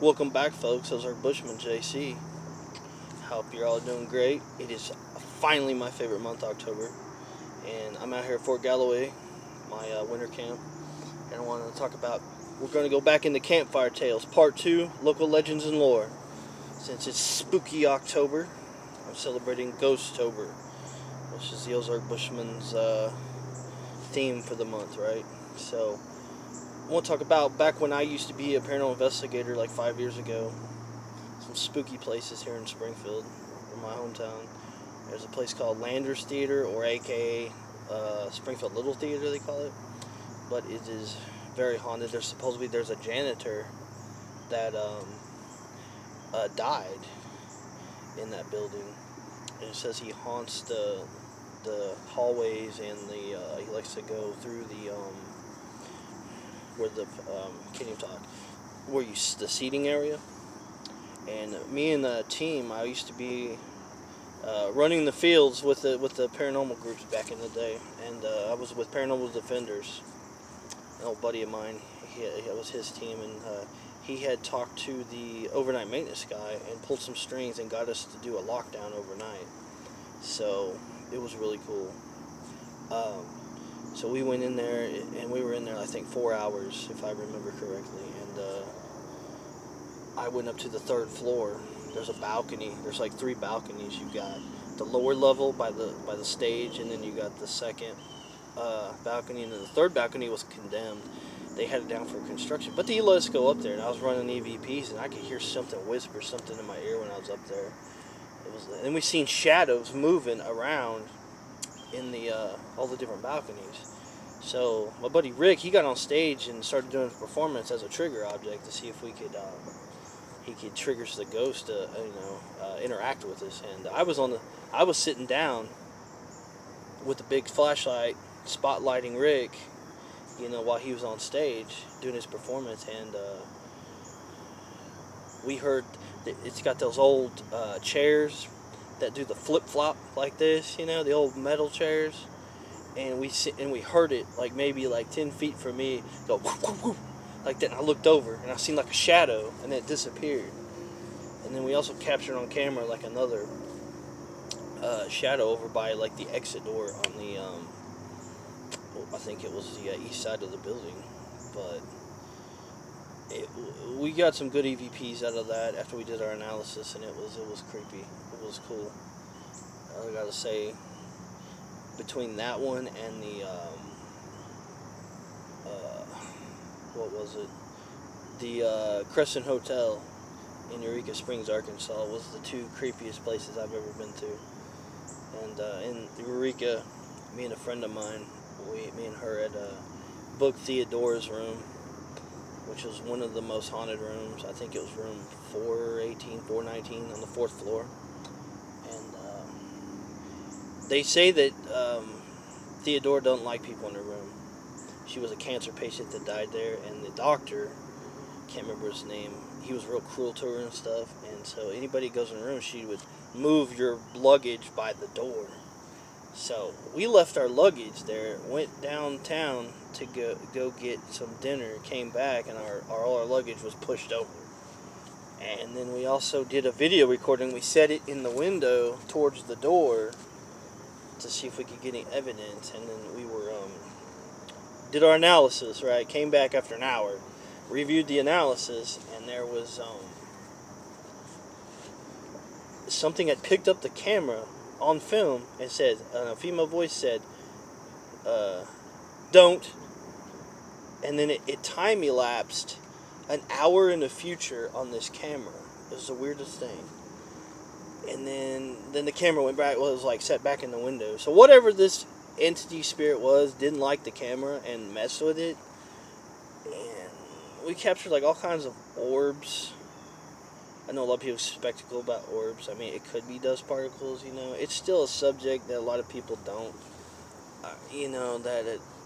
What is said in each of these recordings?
Welcome back, folks. Ozarks Bushman JC. Hope you're all doing great. It is finally my favorite month, October, and I'm out here at Fort Galloway, my winter camp, and I want to talk about. We're going to go back into Campfire Tales, Part 2, Local Legends and Lore. Since it's spooky October, I'm celebrating Ghostober, which is the Ozark Bushman's theme for the month, right? So, I want to talk about back when I used to be a paranormal investigator like 5 years ago. Some spooky places here in Springfield, in my hometown. There's a place called Landers Theater, or AKA Springfield Little Theater, they call it. But it is very haunted. There's a janitor that died in that building, and it says he haunts the hallways and he likes to go through the where the can't even talk the seating area. And me and the team, I used to be running the fields with the paranormal groups back in the day, and I was with Paranormal Defenders. An old buddy of mine, it was his team, and he had talked to the overnight maintenance guy and pulled some strings and got us to do a lockdown overnight. So it was really cool. So we went in there, and we were in there, I think, 4 hours, if I remember correctly. And I went up to the third floor. There's a balcony. There's like 3 balconies. You got the lower level by the stage, and then you got the second balcony, and then the third balcony was condemned. They had it down for construction, but they let us go up there, and I was running EVPs, and I could hear something whisper something in my ear when I was up there. And we seen shadows moving around in the all the different balconies. So my buddy Rick, he got on stage and started doing a performance as a trigger object to see if we could he could trigger the ghost to interact with us. And I was sitting down with a big flashlight spotlighting Rick, while he was on stage doing his performance, and we heard it's got those old chairs that do the flip-flop like this, the old metal chairs, and we heard it maybe 10 feet from me go whoop, whoop, whoop, like that, and I looked over and I seen like a shadow, and it disappeared. And then we also captured on camera another shadow over by the exit door on the I think it was the east side of the building. But we got some good EVPs out of that after we did our analysis, and it was creepy. It was cool. I gotta say, between that one and the what was it? The Crescent Hotel in Eureka Springs, Arkansas, was the 2 creepiest places I've ever been to. And in Eureka, me and a friend of mine, me and her had booked Theodora's room, which was one of the most haunted rooms. I think it was room 419 on the 4th floor. And they say that Theodora doesn't like people in her room. She was a cancer patient that died there, and the doctor, can't remember his name, he was real cruel to her and stuff. And so anybody who goes in the room, she would move your luggage by the door. So we left our luggage there, went downtown to go get some dinner, came back, and all our luggage was pushed over. And then we also did a video recording. We set it in the window towards the door to see if we could get any evidence. And then we did our analysis, right? Came back after an hour, reviewed the analysis, and there was something that picked up the camera on film and said, a female voice said, don't. And then it time-elapsed an hour in the future on this camera. It was the weirdest thing. And then the camera went back, it was set back in the window. So whatever this entity spirit was, didn't like the camera and messed with it. And we captured all kinds of orbs. I know a lot of people skeptical about orbs. I mean, it could be dust particles, It's still a subject that a lot of people don't,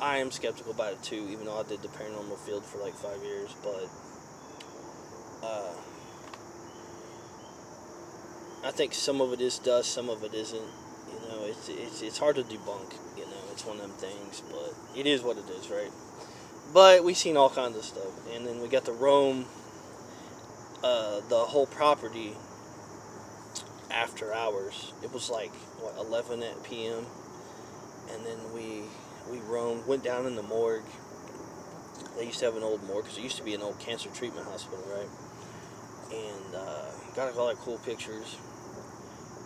I am skeptical about it too, even though I did the paranormal field for 5 years. But I think some of it is dust, some of it isn't. It's hard to debunk, It's one of them things, but it is what it is, right? But we seen all kinds of stuff. And then we got the Rome the whole property after hours. It was like, what, 11 p.m. And then we roamed, went down in the morgue. They used to have an old morgue because it used to be an old cancer treatment hospital, right? And got all that cool pictures.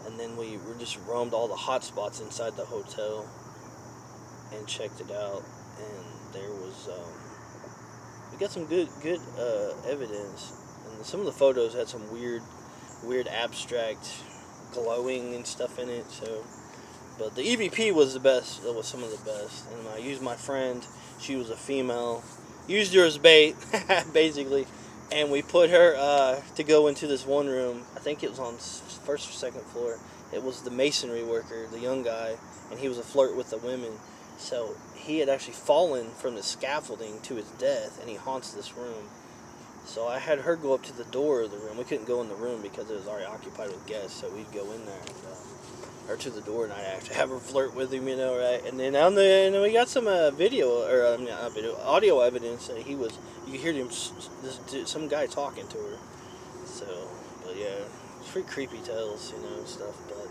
And then we just roamed all the hot spots inside the hotel and checked it out. And there was, we got some good evidence. And some of the photos had some weird abstract glowing and stuff in it. So, but the EVP was the best. It was some of the best. And I used my friend. She was a female. Used her as bait, basically. And we put her to go into this one room. I think it was on first or second floor. It was the masonry worker, the young guy, and he was a flirt with the women. So he had actually fallen from the scaffolding to his death, and he haunts this room. So I had her go up to the door of the room. We couldn't go in the room because it was already occupied with guests, so we'd go in there and or to the door, and I'd actually have her flirt with him, right? And then we got some video, or not video, audio evidence that he was. You could hear him, some guy talking to her. So, but yeah, it's pretty creepy tales, stuff. But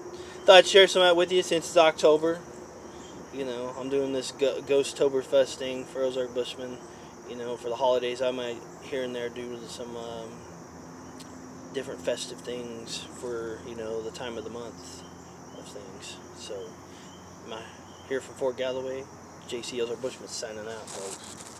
thought I'd share some of that with you since it's October. I'm doing this Ghosttoberfest thing for Ozark Bushmen. For the holidays, I might here and there do some different festive things for the time of the month of things. So, here from Fort Galloway, JC Ozark Bushman signing out, folks.